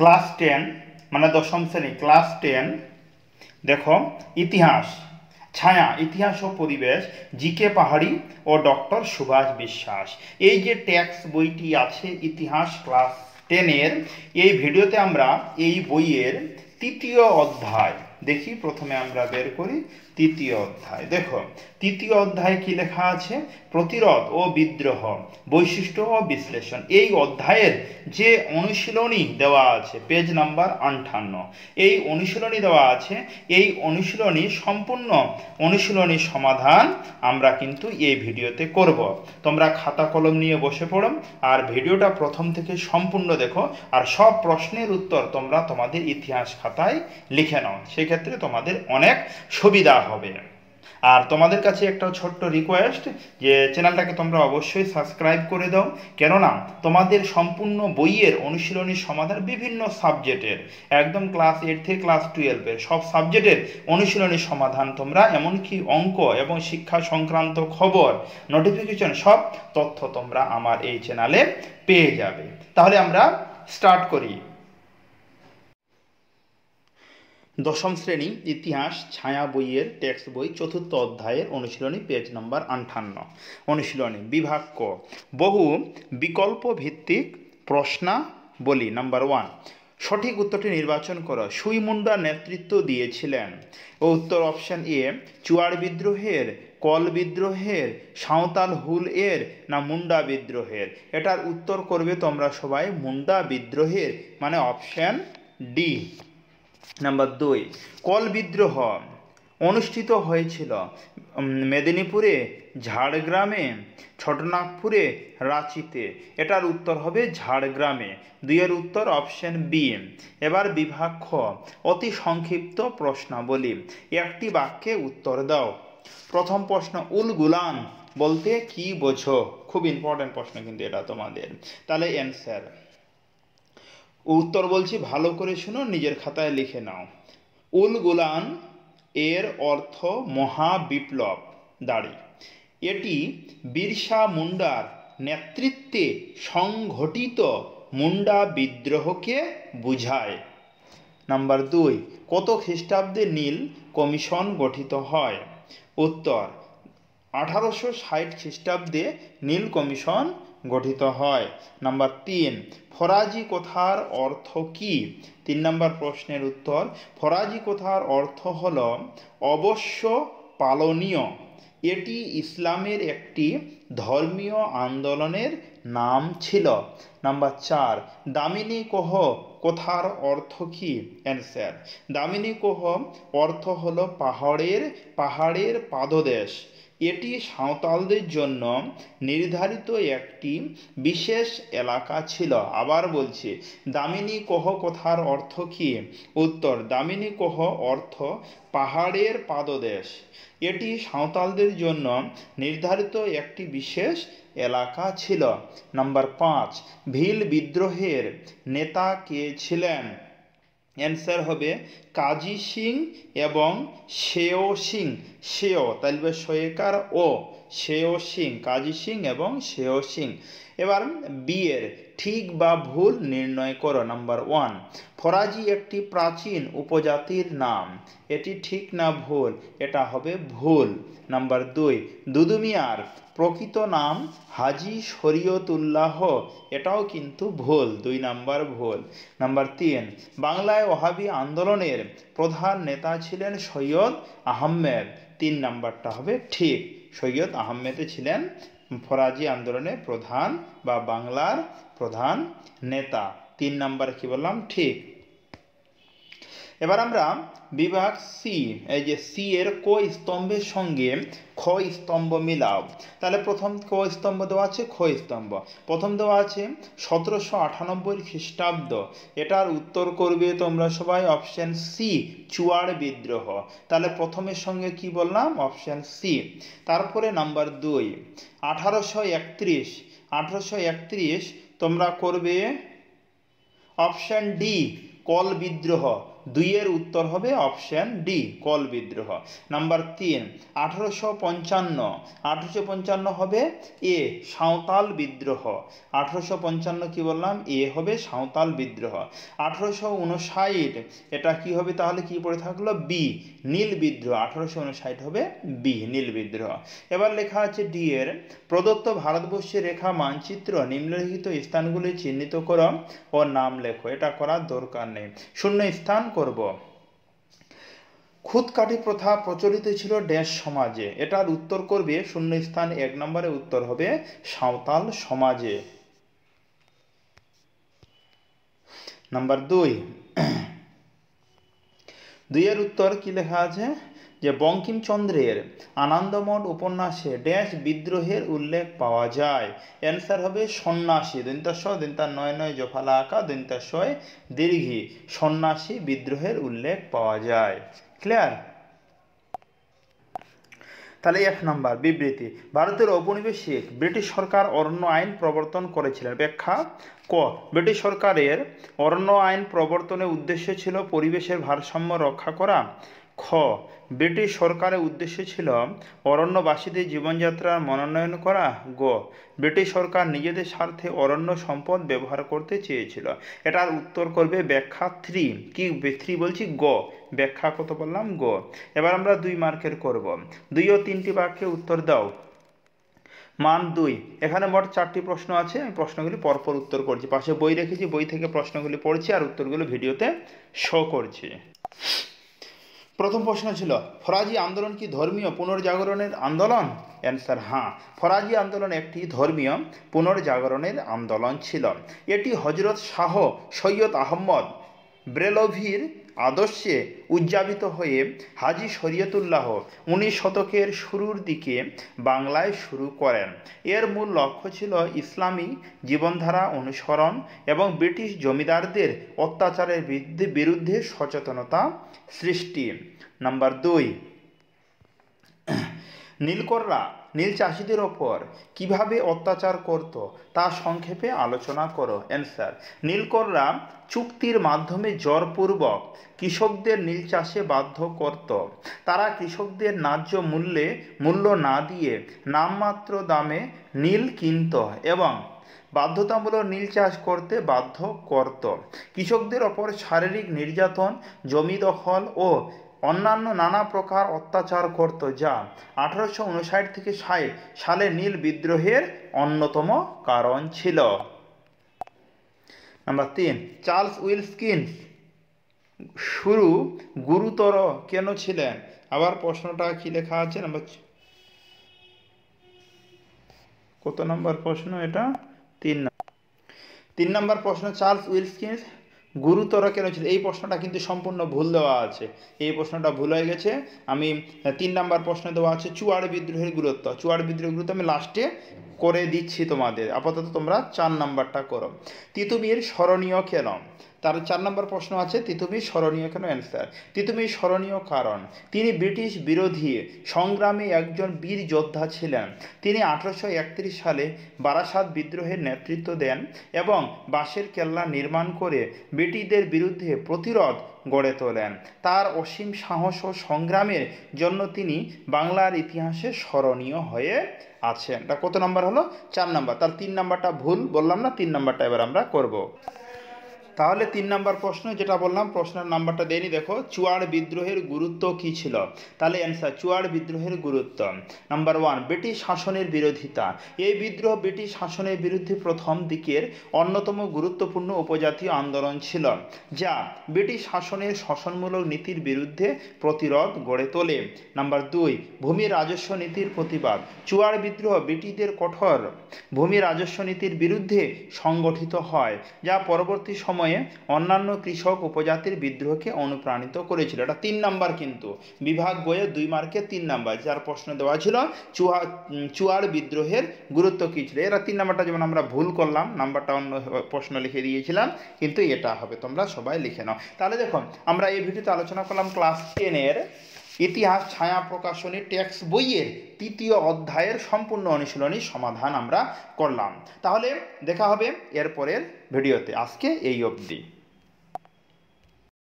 Class 10 মানে দশম শ্রেণী ক্লাস 10 দেখো ইতিহাস ছায়া ইতিহাস ও পরিবেশ জিকে পাহাড়ি ও ডক্টর সুভাষ বিশ্বাস। এই যে টেক্সট বইটি আছে ইতিহাস ক্লাস 10 এর, এই ভিডিওতে আমরা এই বইয়ের তৃতীয় অধ্যায় দেখি। প্রথমে আমরা বের করি তৃতীয় অধ্যায়। দেখো তৃতীয় অধ্যায়ে কি লেখা আছে? প্রতিরোধ ও বিদ্রোহ, বৈশিষ্ট্য ও বিশ্লেষণ। এই অধ্যায়ের যে অনুশীলনী দেওয়া আছে পেজ নাম্বার 58, এই অনুশীলনী দেওয়া আছে। এই অনুশীলনী সম্পূর্ণ অনুশীলনী সমাধান আমরা কিন্তু এই ভিডিওতে করব। তোমরা খাতা কলম নিয়ে বসে পড়ো আর ভিডিওটা প্রথম থেকে সম্পূর্ণ দেখো, আর সব প্রশ্নের উত্তর তোমরা তোমাদের ইতিহাস খাতায় লিখে নাও। সেক্ষেত্রে তোমাদের অনেক সুবিধা হবে। আর তোমাদের কাছে একটা ছোট্ট রিকোয়েস্ট যে চ্যানেলটাকে তোমরা অবশ্যই সাবস্ক্রাইব করে দাও, কেননা তোমাদের সম্পূর্ণ বইয়ের অনুশীলনী সমাধান বিভিন্ন সাবজেক্টের, একদম ক্লাস 8 থেকে ক্লাস 12 সব সাবজেক্টের অনুশীলনী সমাধান তোমরা, এমনকি অঙ্ক এবং শিক্ষা সংক্রান্ত খবর, নোটিফিকেশন, সব তথ্য তোমরা আমার এই চ্যানেলে পেয়ে যাবে। তাহলে আমরা স্টার্ট করি। দশম শ্রেণী ইতিহাস ছায়া বইয়ের টেক্সট বই চতুর্থ অধ্যায়ের অনুশীলনী পেজ নাম্বার 58। অনুশীলনী বিভাগ ক, বহু বিকল্প ভিত্তিক প্রশ্নাবলী। নাম্বার 1, সঠিক উত্তরটি নির্বাচন করো। সুই মুন্ডা নেতৃত্ব দিয়েছিলেন। ও উত্তর অপশন এ চুয়াড় বিদ্রোহের, কল বিদ্রোহের, সাঁওতাল হুল এর না মুন্ডা বিদ্রোহের। এটার উত্তর করবে তোমরা সবাই মুন্ডা বিদ্রোহের, মানে অপশন ডি। নাম্বার 2, কল বিদ্রোহ অনুষ্ঠিত হয়েছিল মেদিনীপুরে, ঝাড়গ্রামে, ছোটনাগপুরে, রাঁচিতে। এটার উত্তর হবে ঝাড়গ্রামে। 2 এর উত্তর অপশন বি। এবার বিভাগ খ, অতি সংক্ষিপ্ত প্রশ্নাবলী, একটি বাক্যে উত্তর দাও। প্রথম প্রশ্ন, উল গুলান বলতে কি বোঝো? খুব ইম্পর্টেন্ট প্রশ্ন কিন্তু এটা তোমাদের। তাহলে অ্যান্সার উত্তর বলছি, ভালো করে শুনো, নিজের খাতায় লিখে নাও। উল গুলান এর অর্থ মহাবিপ্লব দাঁড়ি। এটি বিরসা মুন্ডার নেতৃত্বে সংঘটিত মুন্ডা বিদ্রোহকে বোঝায়। নাম্বার 2, কত খ্রিস্টাব্দে নীল কমিশন গঠিত হয়? উত্তর 1860 খ্রিস্টাব্দে নীল কমিশন গঠিত হয়। নাম্বার 3, ফরাজি কথার অর্থ কি? 3 নম্বর প্রশ্নের উত্তর, ফরাজি কথার অর্থ হল অবশ্য পালনীয়। এটি ইসলামের একটি ধর্মীয় আন্দোলনের নাম ছিল। নাম্বার 4, দামিনী কোহ কথার অর্থ কি? অ্যান্সার, দামিনী কোহ অর্থ হল পাহাড়ের পাদদেশ। এটি সাঁওতালদের জন্য নির্ধারিত একটি বিশেষ এলাকা ছিল। আবার বলছি, দামিনী কোহ কথার অর্থ কি? উত্তর, দামিনী কোহ অর্থ পাহাড়ের পাদদেশ। এটি সাঁওতালদের জন্য নির্ধারিত একটি বিশেষ এলাকা ছিল। নাম্বার 5, ভিল বিদ্রোহের নেতা কে ছিলেন? অ্যান্সার হবে কাজী সিং এবং শেও সিং। শেও তাহলে সৈকার ও শেও সিং, কাজী সিং এবং শেও সিং। এবার বি এর ঠিক বা ভুল নির্ণয় করো। নাম্বার 1, ফরাজি একটি প্রাচীন উপজাতির নাম। এটি ঠিক না ভুল? এটা হবে ভুল। নাম্বার 2, দুদু মিয়ার প্রকৃত নাম হাজি শরীয়তুল্লাহ। এটাও কিন্তু ভুল, 2 নাম্বার ভুল। নাম্বার 3, বাংলায় ওহাবি আন্দোলনের প্রধান নেতা ছিলেন সৈয়দ আহমেদ। 3 নাম্বারটা হবে ঠিক, সৈয়দ আহমেদ ছিলেন ফরাজি আন্দোলনের প্রধান বা বাংলার প্রধান নেতা। 3 নাম্বার কি বললাম? ঠিক। এবার আমরা বিভাগ সি, এই যে সি এর ক স্তম্ভের সঙ্গে খ স্তম্ভ মিলাও। তাহলে প্রথম ক স্তম্ভ দেওয়া আছে, খ স্তম্ভ প্রথম দেওয়া আছে 1798 খ্রিস্টাব্দ। এটার উত্তর করবে তোমরা সবাই অপশন সি, চুয়াড় বিদ্রোহ। তাহলে প্রথমের সঙ্গে কি বললাম? Option C. তারপরে নাম্বার 2, 1831 তোমরা করবে অপশন ডি, কল বিদ্রোহ। দুইয়ের উত্তর হবে অপশন ডি কোল বিদ্রোহ। নাম্বার 3 1855 হবে এ সাঁওতাল বিদ্রোহ। 1855 কি বললাম, এ হবে সাঁওতাল বিদ্রোহ। 1859 এটা কি হবে, তাহলে কি পড়ে থাকলো, বি নীল বিদ্রোহ। 1859 হবে বি নীল বিদ্রোহ। এবার লেখা আছে ডি এর প্রদত্ত ভারতবর্ষের রেখা মানচিত্র নিম্নলিখিত স্থানগুলি চিহ্নিত করো ও নাম লেখো। এটা করার দরকার নেই, শূন্য স্থান করব। খুদকাঠি প্রথা প্রচলিত ছিল ড্যাশ সমাজে, এটার উত্তর করবে শূন্য স্থান 1 নম্বরে উত্তর হবে সাঁওতাল সমাজে। নাম্বার 2 দুইয়ের উত্তর কি লেখা আছে, যে বঙ্কিমচন্দ্রের আনন্দমঠ উপন্যাসে ড্যাশ বিদ্রোহের উল্লেখ পাওয়া যায়। অ্যান্সার হবে সন্ন্যাসী, দন্তাস্ব দন্তা নয় নয় জফালা আঁকা দন্তাস্বয় দীর্ঘী, সন্ন্যাসী বিদ্রোহের উল্লেখ পাওয়া যায়। ক্লিয়ার? তাহলে 1 নম্বর বিবৃতি, ভারতের ঔপনিবেশিক ব্রিটিশ সরকার অরণ্য আইন প্রবর্তন করেছিলেন। ব্যাখ্যা, ক ব্রিটিশ সরকারের অরণ্য আইন প্রবর্তনের উদ্দেশ্য ছিল পরিবেশের ভারসাম্য রক্ষা করা। খ ব্রিটিশ সরকারের উদ্দেশ্য ছিল অরণ্যবাসীদের জীবনযাত্রার মনোনয়ন করা। গ ব্রিটিশ সরকার নিজেদের স্বার্থে অরণ্য সম্পদ ব্যবহার করতে চেয়েছিল। এটার উত্তর করবে ব্যাখ্যা 3। কি 3 বলছি, গ ব্যাখ্যা কত বললাম, গ। এবার আমরা 2 মার্কের করব। 2 ও 3টি বাক্যে উত্তর দাও। মান 2, এখানে মোট 4টি প্রশ্ন আছে, আমি প্রশ্নগুলি পরপর উত্তর করছি। পাশে বই রেখেছি, বই থেকে প্রশ্নগুলি পড়ছি আর উত্তরগুলো ভিডিওতে শো করছি। প্রথম প্রশ্ন ছিল, ফরাজি আন্দোলন কি ধর্মীয় পুনর্জাগরণের আন্দোলন? অ্যান্সার হ্যাঁ, ফরাজি আন্দোলন একটি ধর্মীয় পুনর্জাগরণের আন্দোলন ছিল। এটি হজরত শাহ সৈয়দ আহমদ ব্রেলভির আদর্শে উজ্জীবিত হয়ে হাজী শরীয়তুল্লাহ 19 শতকের শুরুর দিকে বাংলায় শুরু করেন। এর মূল লক্ষ্য ছিল ইসলামী জীবনধারা অনুসরণ এবং ব্রিটিশ জমিদারদের অত্যাচারের বিরুদ্ধে সচেতনতা সৃষ্টি। নাম্বার 2, নীলকররা নীল চাষিদের ওপর কিভাবে অত্যাচার করত তা সংক্ষেপে আলোচনা করো। অ্যান্সার, নীলকররা চুক্তির মাধ্যমে জোরপূর্বক কৃষকদের নীল চাষে বাধ্য করত। তারা কৃষকদের ন্যায্য মূল্য না দিয়ে নামমাত্র দামে নীল কিনত এবং বাধ্যতামূলক নীল চাষ করতে বাধ্য করত। কৃষকদের ওপর শারীরিক নির্যাতন, জমি দখল ও অন্যান্য নানা প্রকার অত্যাচার করত, যা 1859 থেকে 60 সালে নীল বিদ্রোহের অন্যতম কারণ ছিল। নাম্বার 3, চার্লস উইলকিন্স শুরু গুরুতর কেন ছিলেন? আবার প্রশ্নটা কি লেখা আছে, নাম্বার কত নম্বর প্রশ্ন এটা? 3 নম্বর প্রশ্ন, চার্লস উইলকিন্স গুরুতর কেন ছিল? এই প্রশ্নটা কিন্তু সম্পূর্ণ ভুল দেওয়া আছে, এই প্রশ্নটা ভুল হয়ে গেছে। আমি 3 নম্বর প্রশ্ন দেওয়া আছে চুয়াড় বিদ্রোহের গুরুত্ব। চুয়াড় বিদ্রোহের গুরুত্ব আমি লাস্টে করে দিচ্ছি তোমাদের, আপাতত তোমরা 4 নম্বরটা করো। তিতুমির স্মরণীয় কেন? তার 4 নম্বর প্রশ্ন আছে তিতুমির স্মরণীয় কেন? অ্যান্সার, তিতুমির স্মরণীয় কারণ তিনি ব্রিটিশ বিরোধী সংগ্রামে একজন বীর যোদ্ধা ছিলেন। তিনি 1831 সালে বারাসাত বিদ্রোহের নেতৃত্ব দেন এবং বাঁশের কেল্লা নির্মাণ করে ব্রিটিশদের বিরুদ্ধে প্রতিরোধ গড়ে তোলেন। তার অসীম সাহস ও সংগ্রামের জন্য তিনি বাংলার ইতিহাসে স্মরণীয় হয়ে আছেন। এটা কত নম্বর হলো? 4 নম্বর। তার 3 নম্বরটা ভুল বললাম না, 3 নম্বরটা এবার আমরা করব। তাহলে 3 নম্বর প্রশ্ন যেটা বললাম, প্রশ্নের নাম্বারটা দেয়নি, দেখো চুয়াড় বিদ্রোহের গুরুত্ব কি ছিল? তাহলে অ্যান্সার, চুয়াড় বিদ্রোহের গুরুত্ব, নাম্বার 1, ব্রিটিশ শাসনের বিরোধিতা। এই বিদ্রোহ ব্রিটিশ শাসনের বিরুদ্ধে প্রথম দিকের অন্যতম গুরুত্বপূর্ণ উপজাতীয় আন্দোলন ছিল, যা ব্রিটিশ শাসনের শাসনমূলক নীতির বিরুদ্ধে প্রতিরোধ গড়ে তোলে। নাম্বার 2, ভূমি রাজস্ব নীতির প্রতিবাদ। চুয়াড় বিদ্রোহ ব্রিটিশদের কঠোর ভূমি রাজস্ব নীতির বিরুদ্ধে সংগঠিত হয়, যা পরবর্তী সময়ে অন্যান্য কৃষক উপজাতির বিদ্রোহকে অনুপ্রাণিত করেছিল। এটা 3 নাম্বার, কিন্তু বিভাগ বইয়ে 2 মার্কে 3 নাম্বার যার প্রশ্ন দেওয়া ছিল চুয়াড় বিদ্রোহের গুরুত্ব কী ছিল। এরা 3 নাম্বারটা যেমন আমরা ভুল করলাম, নাম্বারটা অন্য প্রশ্ন লিখে দিয়েছিলাম, কিন্তু এটা হবে, তোমরা সবাই লিখে নাও। তাহলে দেখো আমরা এই ভিডিওতে আলোচনা করলাম ক্লাস 10-এর ইতিহাস ছায়া প্রকাশনী টেক্সট বইয়ের 3য় অধ্যায়ের সম্পূর্ণ অনুশীলনী সমাধান আমরা করলাম। তাহলে দেখা হবে এরপরের ভিডিওতে, আজকে এই অবধি।